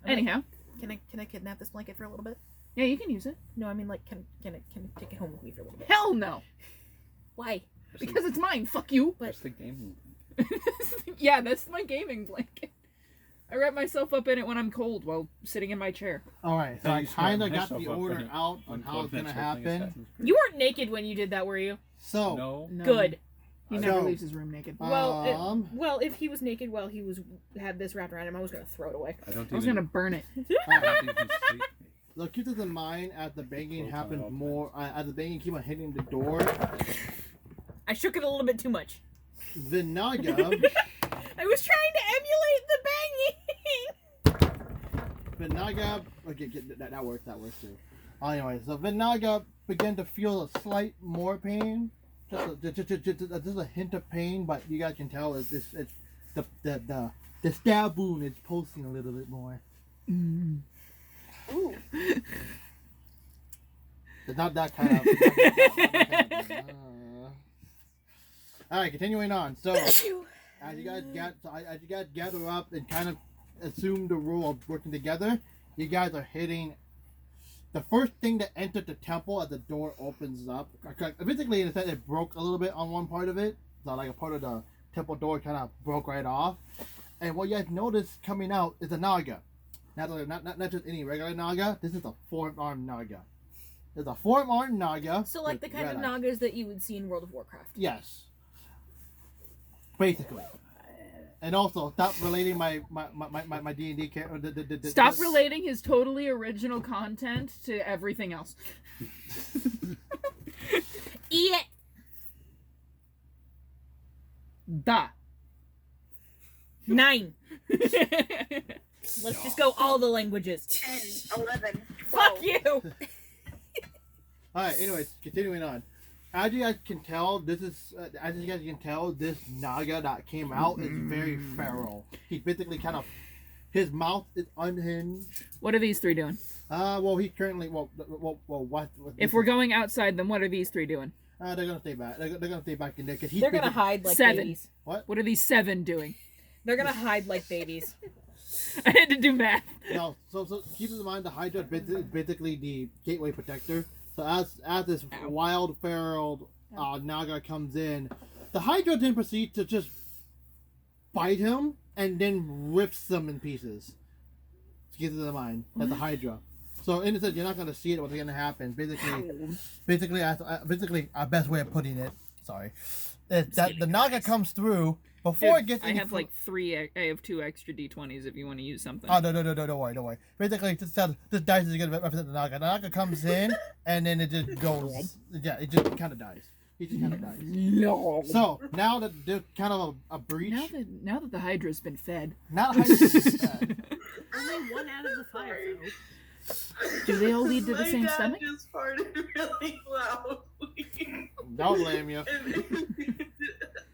[SPEAKER 3] Anyhow,
[SPEAKER 2] Can I kidnap this blanket for a little bit?
[SPEAKER 3] yeah, you can use it.
[SPEAKER 2] No, I mean like can I take it home with me for a little bit?
[SPEAKER 3] Hell no,
[SPEAKER 2] Why?
[SPEAKER 3] because it's mine. Fuck you.
[SPEAKER 4] That's the game.
[SPEAKER 3] Yeah, that's my gaming blanket. I wrap myself up in it when I'm cold while sitting in my chair.
[SPEAKER 1] Alright, so
[SPEAKER 4] How
[SPEAKER 1] I
[SPEAKER 4] you sweat
[SPEAKER 1] kind of got
[SPEAKER 4] myself
[SPEAKER 1] the
[SPEAKER 4] up
[SPEAKER 1] order
[SPEAKER 4] in it
[SPEAKER 1] out on
[SPEAKER 4] when
[SPEAKER 1] how it's
[SPEAKER 4] Cold
[SPEAKER 1] gonna
[SPEAKER 4] Nights are playing
[SPEAKER 1] happen.
[SPEAKER 4] Assassin's Creed.
[SPEAKER 2] You weren't naked when you did that, were you?
[SPEAKER 1] So,
[SPEAKER 4] No.
[SPEAKER 3] No.
[SPEAKER 2] Good.
[SPEAKER 3] He never
[SPEAKER 1] So-
[SPEAKER 3] leaves his room naked.
[SPEAKER 2] Well, if he was naked while he had this wrapped around him, I was gonna throw it away.
[SPEAKER 4] I don't
[SPEAKER 3] I was
[SPEAKER 4] even,
[SPEAKER 3] gonna burn it.
[SPEAKER 4] I don't even sleep.
[SPEAKER 1] so keep this in mind as the banging
[SPEAKER 4] Full-time
[SPEAKER 1] happens
[SPEAKER 4] all
[SPEAKER 1] more, as the banging keep on hitting the door.
[SPEAKER 2] I shook it a little bit too much.
[SPEAKER 1] The Naga,
[SPEAKER 2] I was trying to emulate the banging.
[SPEAKER 1] okay, that works too. Anyway, so Vinaga began to feel a slight more pain, just a hint of pain, but you guys can tell it's the stab wound is pulsing a little bit more.
[SPEAKER 2] Ooh.
[SPEAKER 1] It's not that kind of. All right, continuing on. So as you guys gather up and kind of assume the role of working together, you guys are hitting. The first thing that entered the temple as the door opens up, basically in a sense it broke a little bit on one part of it. So like a part of the temple door kind of broke right off. And what you guys notice coming out is a Naga. Not just any regular Naga. This is a four-armed Naga. There's a four-armed Naga.
[SPEAKER 2] So like the
[SPEAKER 1] with
[SPEAKER 2] kind of
[SPEAKER 1] red eyes.
[SPEAKER 2] Nagas that you would see in World of Warcraft.
[SPEAKER 1] Yes. Basically. And also, stop relating my D&D character.
[SPEAKER 3] Stop relating his totally original content to everything else.
[SPEAKER 2] Yeah.
[SPEAKER 3] Da.
[SPEAKER 2] 9. Let's just go all the languages.
[SPEAKER 5] 10, 11, 12.
[SPEAKER 2] Fuck you.
[SPEAKER 1] Alright, anyways, continuing on. As you guys can tell, this Naga that came out is very feral. He's basically kind of, his mouth is unhinged.
[SPEAKER 3] What are these three doing?
[SPEAKER 1] Well, he's currently, what?
[SPEAKER 3] If we're going outside, then what are these three doing?
[SPEAKER 1] they're gonna stay back. They're gonna stay back in there because he's.
[SPEAKER 2] They're gonna hide like
[SPEAKER 3] 7.
[SPEAKER 2] babies.
[SPEAKER 3] What are these 7 doing?
[SPEAKER 2] They're gonna hide like babies.
[SPEAKER 3] I had to do math.
[SPEAKER 1] No, so keep in mind the Hydra is basically the gateway protector. So as this wild feral Naga comes in, the Hydra then proceeds to just bite him and then rips them in pieces to get to the mind. That's the Hydra. So in a sense, you're not gonna see it. What's gonna happen? Basically, our best way of putting it. Sorry, is that the Naga comes through before it gets.
[SPEAKER 3] I have like 3. I have 2 extra d20s if you want to use something.
[SPEAKER 1] Oh no! Don't worry. Basically, this dice is gonna represent the Naga. The Naga comes in and then it just goes. Yeah, it just kind of dies. He just kind of dies.
[SPEAKER 3] No.
[SPEAKER 1] So now that there's kind of a breach.
[SPEAKER 3] Now that the Hydra's been fed.
[SPEAKER 1] Now the Hydra's been fed.
[SPEAKER 6] Only 1 out of the 5, though.
[SPEAKER 3] Do they all lead to the same stomach?
[SPEAKER 7] My dad just farted really loudly.
[SPEAKER 1] Don't blame you.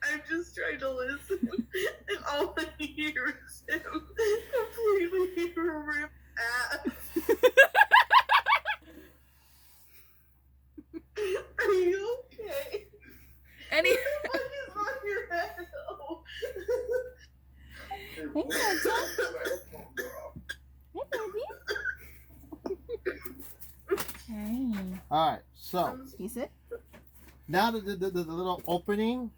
[SPEAKER 7] I'm just trying to listen, and all I hear is him completely rip ass. Are you okay?
[SPEAKER 3] Any?
[SPEAKER 7] What the fuck is on your head? Oh.
[SPEAKER 1] Alright, so
[SPEAKER 3] You sit?
[SPEAKER 1] now that there's a little opening,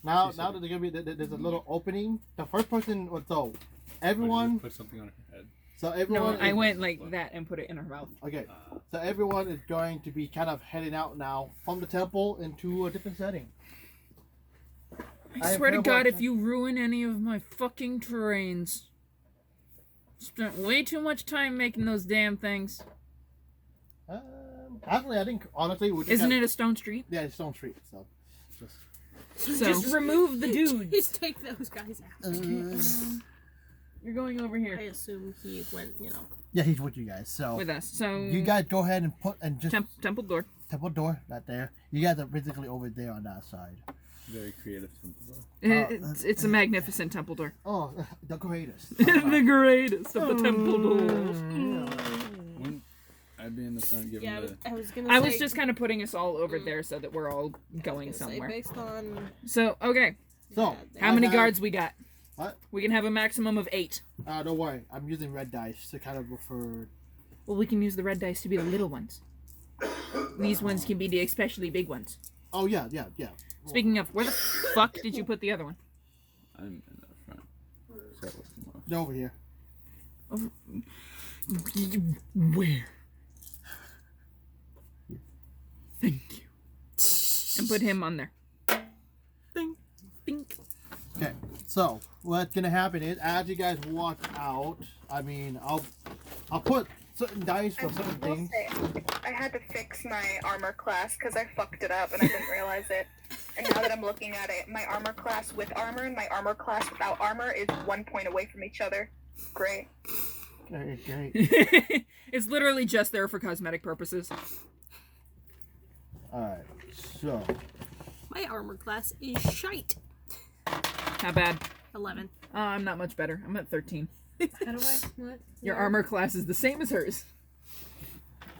[SPEAKER 1] now that there's gonna be there's a little opening. The first person, so everyone,
[SPEAKER 4] Put something on her head.
[SPEAKER 1] so
[SPEAKER 3] No,
[SPEAKER 1] everyone.
[SPEAKER 3] I went like that and put it in her mouth.
[SPEAKER 1] Okay, so everyone is going to be kind of heading out now from the temple into a different setting.
[SPEAKER 3] I swear to God, if you ruin any of my fucking terrains. Spent way too much time making those damn things.
[SPEAKER 1] Actually, I think honestly,
[SPEAKER 3] Isn't it a stone street?
[SPEAKER 1] Yeah, it's Stone Street. So,
[SPEAKER 3] So just remove the dude.
[SPEAKER 6] Just take those guys out.
[SPEAKER 3] You're going over
[SPEAKER 6] I
[SPEAKER 3] here
[SPEAKER 6] assume he went,
[SPEAKER 1] yeah, he's with you guys. So
[SPEAKER 3] with us. So
[SPEAKER 1] you guys go ahead and put and just
[SPEAKER 3] temple door.
[SPEAKER 1] temple door right there. You guys are physically over there on that side.
[SPEAKER 4] Very creative temple though.
[SPEAKER 3] It's a magnificent temple door.
[SPEAKER 1] Oh, the greatest.
[SPEAKER 3] The greatest of the temple doors.
[SPEAKER 4] Wouldn't I be in the front giving
[SPEAKER 6] Yeah,
[SPEAKER 4] the...
[SPEAKER 6] I was gonna
[SPEAKER 3] I
[SPEAKER 6] say...
[SPEAKER 3] was just kind of putting us all over there so that we're all going
[SPEAKER 6] I was gonna say,
[SPEAKER 3] somewhere.
[SPEAKER 6] based on...
[SPEAKER 3] So, okay.
[SPEAKER 1] So
[SPEAKER 3] How many guards we got?
[SPEAKER 1] What?
[SPEAKER 3] We can have a maximum of 8.
[SPEAKER 1] Don't worry. I'm using red dice to kind of refer.
[SPEAKER 3] Well, we can use the red dice to be the little ones. These ones can be the especially big ones.
[SPEAKER 1] Oh yeah.
[SPEAKER 3] Speaking of, where the fuck did you put the other one?
[SPEAKER 4] I'm in the front. So I left them off.
[SPEAKER 1] They're over here.
[SPEAKER 3] Where? Thank you. And put him on there. Bing. Bing.
[SPEAKER 1] Okay. So what's gonna happen is, as you guys walk out, I mean, I'll put certain dice for certain
[SPEAKER 5] I will
[SPEAKER 1] things.
[SPEAKER 5] say, I had to fix my armor class because I fucked it up and I didn't realize it. And now that I'm looking at it, my armor class with armor and my armor class without armor is 1 point away from each other. Great.
[SPEAKER 1] Okay.
[SPEAKER 3] It's literally just there for cosmetic purposes.
[SPEAKER 1] All right. So.
[SPEAKER 6] My armor class is shite.
[SPEAKER 3] How bad?
[SPEAKER 6] 11.
[SPEAKER 3] I'm not much better. I'm at 13.
[SPEAKER 6] How do I... What?
[SPEAKER 3] Your armor class is the same as hers.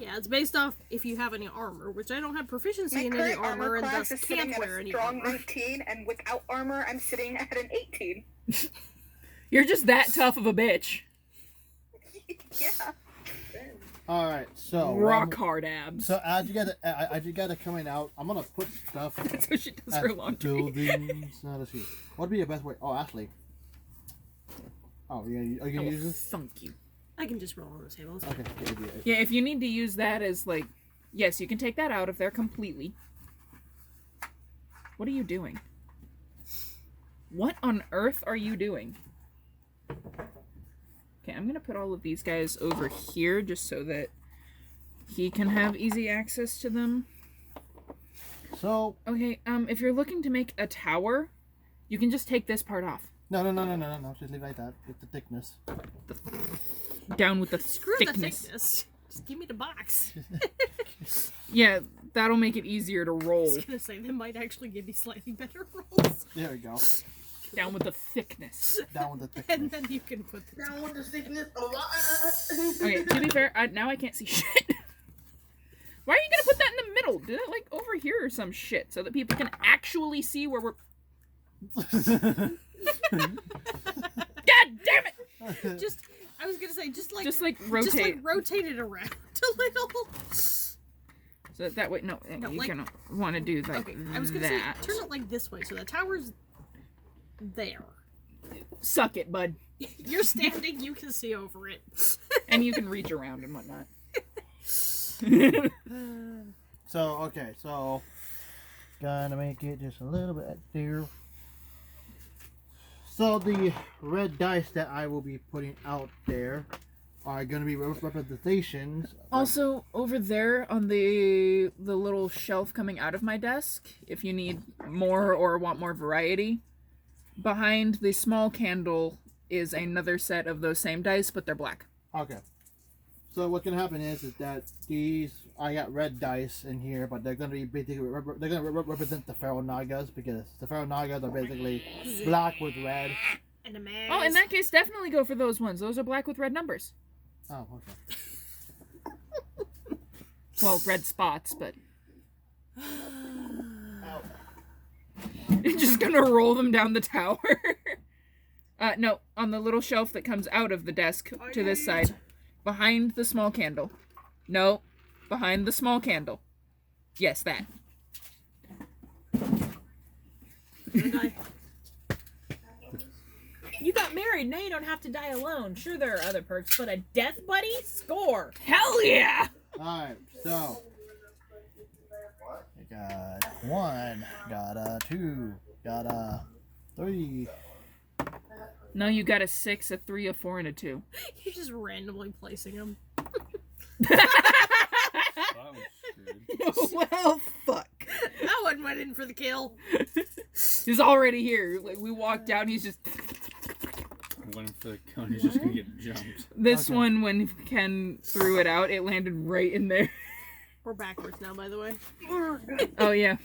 [SPEAKER 6] Yeah, it's based off if you have any armor, which I don't have proficiency
[SPEAKER 5] My
[SPEAKER 6] in any
[SPEAKER 5] current
[SPEAKER 6] armor,
[SPEAKER 5] armor
[SPEAKER 6] and
[SPEAKER 5] class
[SPEAKER 6] thus
[SPEAKER 5] is sitting
[SPEAKER 6] can't
[SPEAKER 5] at
[SPEAKER 6] wear
[SPEAKER 5] a
[SPEAKER 6] any
[SPEAKER 5] strong
[SPEAKER 6] armor.
[SPEAKER 5] 19, and without armor, I'm sitting at an 18.
[SPEAKER 3] You're just that tough of a bitch.
[SPEAKER 5] Yeah.
[SPEAKER 1] All right. So.
[SPEAKER 3] Rock hard abs.
[SPEAKER 1] So as you guys are coming out, I'm gonna put stuff.
[SPEAKER 3] That's how she does
[SPEAKER 1] at
[SPEAKER 3] her laundry.
[SPEAKER 1] buildings. No, let's see. What would be your best way? Oh, Ashley. Oh, are you gonna use this?
[SPEAKER 3] Thunk you.
[SPEAKER 6] I can just roll on the table.
[SPEAKER 1] Okay.
[SPEAKER 3] Yeah, if you need to use that as like, yes, you can take that out if they're completely. What are you doing? What on earth are you doing? Okay, I'm gonna put all of these guys over here just so that he can have easy access to them.
[SPEAKER 1] So.
[SPEAKER 3] Okay, if you're looking to make a tower, you can just take this part off.
[SPEAKER 1] No. Just leave it like that. With the thickness.
[SPEAKER 3] Down with the
[SPEAKER 6] Screw
[SPEAKER 3] thickness.
[SPEAKER 6] the thickness. Just give me the box.
[SPEAKER 3] Yeah, that'll make it easier to
[SPEAKER 6] I
[SPEAKER 3] roll.
[SPEAKER 6] was gonna say, that might actually give me slightly better rolls.
[SPEAKER 1] There we go.
[SPEAKER 3] Down with the thickness.
[SPEAKER 1] Down with the thickness.
[SPEAKER 6] And then you can put the
[SPEAKER 7] Now with the thickness. Oh,
[SPEAKER 3] Okay, to be fair, now I can't see shit. Why are you gonna put that in the middle? Do it like over here or some shit so that people can actually see where we're. God damn it!
[SPEAKER 6] Just, I was gonna say, just like
[SPEAKER 3] rotate.
[SPEAKER 6] Just like rotate it around a little.
[SPEAKER 3] So So that way, no,
[SPEAKER 6] No,
[SPEAKER 3] you're
[SPEAKER 6] like-
[SPEAKER 3] gonna want to do like
[SPEAKER 6] Okay, I was gonna say
[SPEAKER 3] that.
[SPEAKER 6] turn it like this way, so the tower's there.
[SPEAKER 3] Suck it, bud.
[SPEAKER 6] You're standing, you can see over it.
[SPEAKER 3] And you can reach around and whatnot.
[SPEAKER 1] So, okay, so gotta make it just a little bit there. So the red dice that I will be putting out there are gonna be representations.
[SPEAKER 3] Also, over there on the little shelf coming out of my desk, if you need more or want more variety, behind the small candle is another set of those same dice, but they're black.
[SPEAKER 1] Okay. So what's gonna happen is that I got red dice in here, but they're gonna be basically represent the Pharaoh Nagas, because the Pharaoh Nagas are basically black with red.
[SPEAKER 6] And a mask.
[SPEAKER 3] Oh, in that case, definitely go for those ones. Those are black with red numbers.
[SPEAKER 1] Oh, okay.
[SPEAKER 3] Well, red spots, but
[SPEAKER 1] Ow.
[SPEAKER 3] you're just gonna roll them down the tower. No, on the little shelf that comes out of the desk to this side, behind the small candle. No, behind the small candle. Yes, that.
[SPEAKER 2] You got married, now you don't have to die alone. Sure, there are other perks, but a death buddy? Score!
[SPEAKER 3] Hell yeah!
[SPEAKER 1] Alright, so I got 1, got a 2, got a 3.
[SPEAKER 3] No, you got a 6, a 3, a 4, and a 2.
[SPEAKER 6] You're just randomly placing them.
[SPEAKER 4] That was stupid.
[SPEAKER 3] Well, fuck.
[SPEAKER 6] That one went in for the kill.
[SPEAKER 3] He's already here. Like, we walked down, he's just...
[SPEAKER 4] Went for the kill and he's just gonna get jumped.
[SPEAKER 3] This
[SPEAKER 1] Okay.
[SPEAKER 3] one, when Ken threw it out, it landed right in there.
[SPEAKER 6] We're backwards now, by the way.
[SPEAKER 3] Oh, yeah.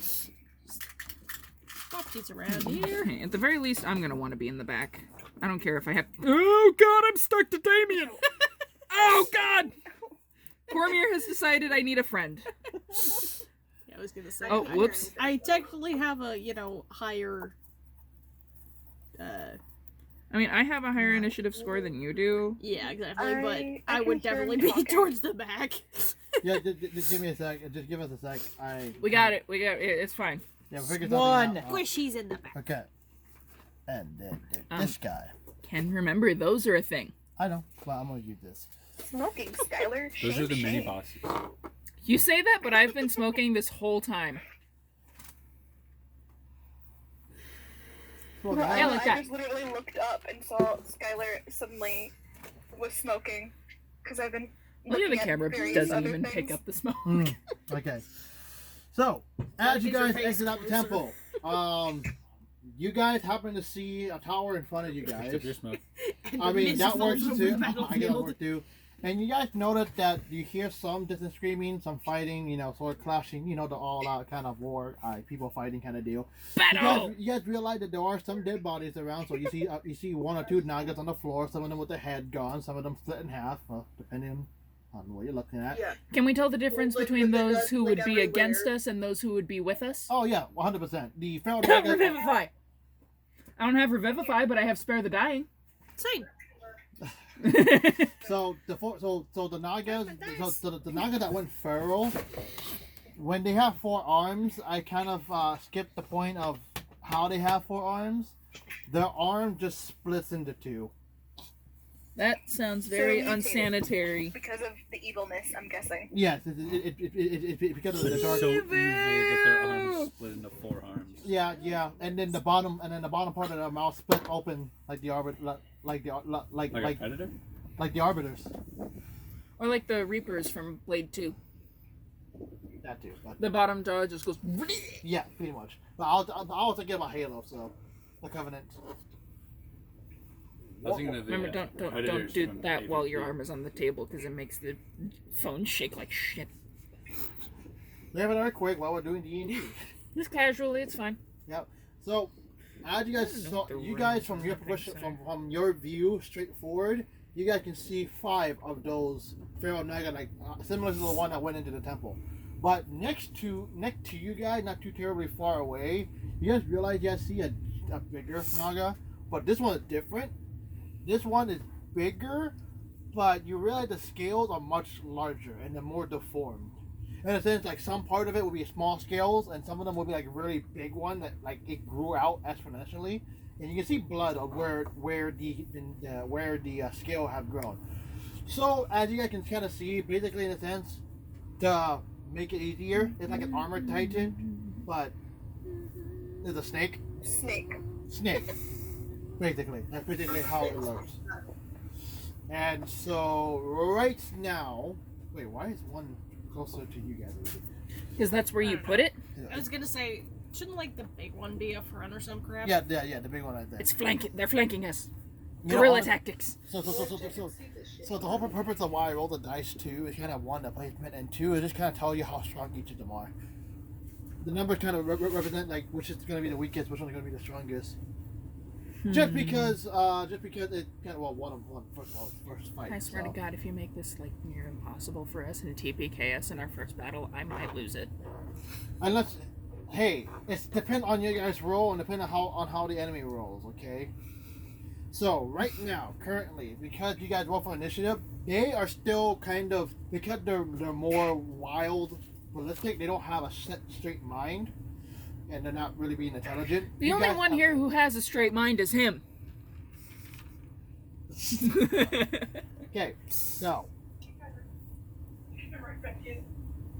[SPEAKER 6] Swap these around here.
[SPEAKER 3] Okay, at the very least, I'm gonna want to be in the back. I don't care if I have... Oh, God, I'm stuck to Damien! Oh, God! Cormier has decided I need a friend.
[SPEAKER 6] Yeah, I was gonna say.
[SPEAKER 3] Oh, whoops.
[SPEAKER 6] I technically have a, higher.
[SPEAKER 3] I mean, I have a higher initiative score than you do.
[SPEAKER 6] Yeah, exactly. But
[SPEAKER 5] I
[SPEAKER 6] I would
[SPEAKER 5] can hear
[SPEAKER 6] definitely
[SPEAKER 5] him
[SPEAKER 6] be
[SPEAKER 5] talking.
[SPEAKER 6] towards the back.
[SPEAKER 1] Yeah, just give me a sec. Just give us a sec.
[SPEAKER 3] We got it. It's fine.
[SPEAKER 1] Yeah, we figured
[SPEAKER 2] One.
[SPEAKER 1] something out.
[SPEAKER 6] Squishy's in the back.
[SPEAKER 1] Okay. And then this guy.
[SPEAKER 3] Ken, remember, those are a thing.
[SPEAKER 1] I know, but I'm gonna use this.
[SPEAKER 5] Smoking, Skylar.
[SPEAKER 4] Those are the
[SPEAKER 5] Shame,
[SPEAKER 4] mini
[SPEAKER 5] shame.
[SPEAKER 4] bosses.
[SPEAKER 3] You say that, but I've been smoking this whole time.
[SPEAKER 1] Well,
[SPEAKER 5] No,
[SPEAKER 1] guys,
[SPEAKER 3] Yeah, like
[SPEAKER 5] I
[SPEAKER 3] that.
[SPEAKER 5] just literally looked up and saw Skylar suddenly was smoking because I've been.
[SPEAKER 3] Well, yeah, the
[SPEAKER 5] looking at
[SPEAKER 3] camera
[SPEAKER 5] various
[SPEAKER 3] doesn't
[SPEAKER 5] other
[SPEAKER 3] even pick
[SPEAKER 5] things.
[SPEAKER 3] up the smoke.
[SPEAKER 1] Okay. So, as you
[SPEAKER 6] Get your
[SPEAKER 1] guys
[SPEAKER 6] face
[SPEAKER 1] exit out the
[SPEAKER 6] closer.
[SPEAKER 1] temple, you guys happen to see a tower in front of you guys.
[SPEAKER 4] Except your smoke.
[SPEAKER 6] And
[SPEAKER 1] I
[SPEAKER 6] the
[SPEAKER 1] mean,
[SPEAKER 6] mist
[SPEAKER 1] that
[SPEAKER 6] falls
[SPEAKER 1] works
[SPEAKER 6] over
[SPEAKER 1] too.
[SPEAKER 6] the
[SPEAKER 1] I get that
[SPEAKER 6] battlefield.
[SPEAKER 1] work too. And you guys notice that you hear some distant screaming, some fighting, sword clashing, the all-out kind of war, people fighting kind of deal.
[SPEAKER 3] Battle!
[SPEAKER 1] You guys realize that there are some dead bodies around, so you see 1 or 2 Nagas on the floor, some of them with the head gone, some of them split in half, depending on what you're looking at.
[SPEAKER 7] Yeah.
[SPEAKER 3] Can we tell the difference
[SPEAKER 7] Well, like,
[SPEAKER 3] between
[SPEAKER 7] but then
[SPEAKER 3] those
[SPEAKER 7] that's,
[SPEAKER 3] who
[SPEAKER 7] like,
[SPEAKER 3] would be against
[SPEAKER 7] everywhere.
[SPEAKER 3] us and those who would be with us?
[SPEAKER 1] Oh yeah, 100%. The Pharaoh Nagas.
[SPEAKER 3] Revivify! I don't have Revivify, but I have Spare the Dying.
[SPEAKER 6] Same.
[SPEAKER 1] So the Nagas, the Naga that went feral, when they have 4 arms, I kind of skipped the point of how they have 4 arms. Their arm just splits into 2.
[SPEAKER 3] That sounds very
[SPEAKER 5] So mutated.
[SPEAKER 3] unsanitary.
[SPEAKER 5] Because of the evilness, I'm guessing.
[SPEAKER 1] Yes, it because of the dark.
[SPEAKER 4] So evil that their arms split into 4 arms.
[SPEAKER 1] Yeah, and then the bottom part of their mouth split open like the arbiter, like
[SPEAKER 4] Like a predator?
[SPEAKER 1] like the arbiters.
[SPEAKER 3] Or like the Reapers from Blade 2.
[SPEAKER 1] That too. But
[SPEAKER 3] The bottom jaw just goes...
[SPEAKER 1] yeah, pretty much. But I was thinking about Halo, so the Covenant.
[SPEAKER 4] I was thinking of the,
[SPEAKER 3] Remember, don't
[SPEAKER 4] predators
[SPEAKER 3] do
[SPEAKER 4] from
[SPEAKER 3] that while your
[SPEAKER 4] AVP.
[SPEAKER 3] arm is on the table, because it makes the phone shake like shit.
[SPEAKER 1] We have an earthquake while we're doing D&D.
[SPEAKER 3] Just casually, it's fine.
[SPEAKER 1] Yep. So, as you guys
[SPEAKER 3] I don't know
[SPEAKER 1] saw,
[SPEAKER 3] what the
[SPEAKER 1] you guys
[SPEAKER 3] range
[SPEAKER 1] from
[SPEAKER 3] of
[SPEAKER 1] your
[SPEAKER 3] things
[SPEAKER 1] position,
[SPEAKER 3] are.
[SPEAKER 1] from your view straight forward, you guys can see 5 of those Pharaoh Naga, similar to the one that went into the temple. But next to you guys, not too terribly far away, you guys realize you guys see a bigger Naga, but this one is different. This one is bigger, but you realize the scales are much larger and they're more deformed. in a sense, like some part of it will be small scales, and some of them will be like really big one that like it grew out exponentially, and you can see blood of where the scale have grown. So as you guys can kind of see, basically in a sense, to make it easier, it's like an armored titan, but it's a snake. Snake. Basically, that's basically how it looks. And so right now, wait, why is one closer to you guys?
[SPEAKER 3] Because that's where you put it.
[SPEAKER 6] I was gonna say, shouldn't like the big one be up front or some crap?
[SPEAKER 1] Yeah, the big one right there.
[SPEAKER 3] It's flanking. They're flanking us.
[SPEAKER 1] You know,
[SPEAKER 3] Guerrilla tactics.
[SPEAKER 1] So the whole purpose of why I roll the dice too is kind of one, the placement, and two is just kind of tell you how strong each of them are. The numbers kind of represent like which is going to be the weakest, which one's going to be the strongest. Just because it kind of first fight.
[SPEAKER 3] I swear to God, if you make this like near impossible for us and TPK us in our first battle, I might lose it.
[SPEAKER 1] Unless, hey, it's depend on your guys' roll and depend on how the enemy rolls. Okay. So right now, currently, because you guys roll for initiative, they are still kind of because they're more wild, ballistic. They don't have a set straight mind. And they're not really being intelligent.
[SPEAKER 3] The only one here who has a straight mind is him.
[SPEAKER 1] Okay, so.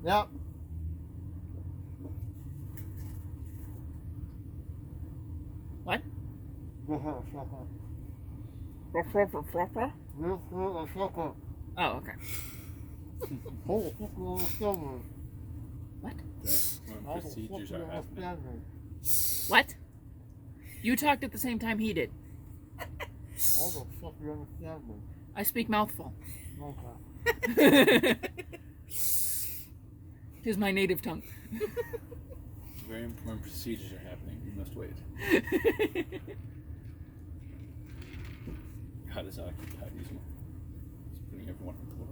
[SPEAKER 1] Yep.
[SPEAKER 3] What? Oh, okay. What?
[SPEAKER 4] Procedures are happening.
[SPEAKER 3] What? You talked at the same time he did.
[SPEAKER 1] How the fuck you understand me?
[SPEAKER 3] I speak mouthful.
[SPEAKER 1] Okay.
[SPEAKER 3] Is my native tongue.
[SPEAKER 4] Very important procedures are happening. You must wait. How does occupy these ones? Just putting everyone on the floor.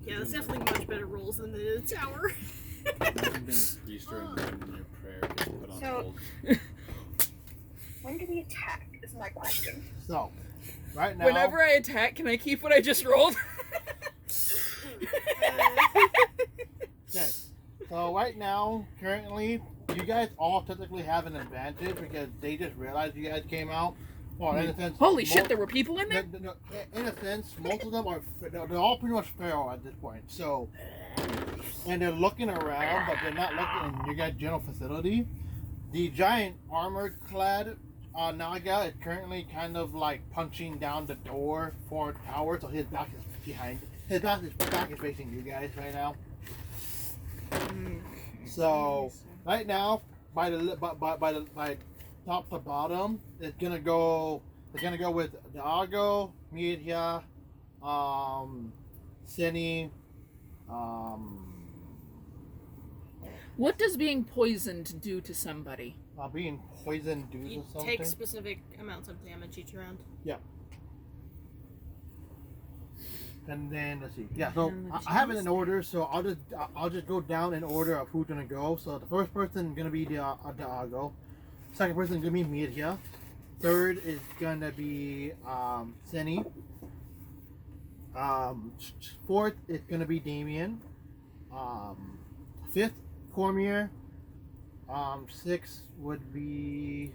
[SPEAKER 6] Yeah, that's definitely much better rolls than the tower.
[SPEAKER 4] Imagine being a priest or and your prayer gets put on
[SPEAKER 5] So-
[SPEAKER 4] hold.
[SPEAKER 5] When do we attack? Is my question.
[SPEAKER 1] So, right now.
[SPEAKER 3] Whenever I attack, can I keep what I just rolled?
[SPEAKER 1] Okay. So right now, currently, you guys all technically have an advantage because they just realized you guys came out. Well, in a sense,
[SPEAKER 3] Holy shit, there were people in there?
[SPEAKER 1] No, in a sense, most of them are they're all pretty much feral at this point. So, and they're looking around, but they're not looking in your guys' general facility. The giant armored clad Naga is currently kind of like punching down the door for the tower, so his back is behind. His back is facing you guys right now. So right now, by top to bottom, it's gonna go with Dago, Media, Cine,
[SPEAKER 3] What does being poisoned do to somebody?
[SPEAKER 1] being poisoned due
[SPEAKER 6] You
[SPEAKER 1] to something.
[SPEAKER 6] take specific amounts of damage each round.
[SPEAKER 1] Yeah. And then let's see. Yeah, so I have it in order, so I'll just go down in order of who's gonna go. So the first person gonna be the Dago. Second person is gonna be Media. Third is gonna be Cine. Fourth is gonna be Damien. Fifth, Cormier. Sixth would be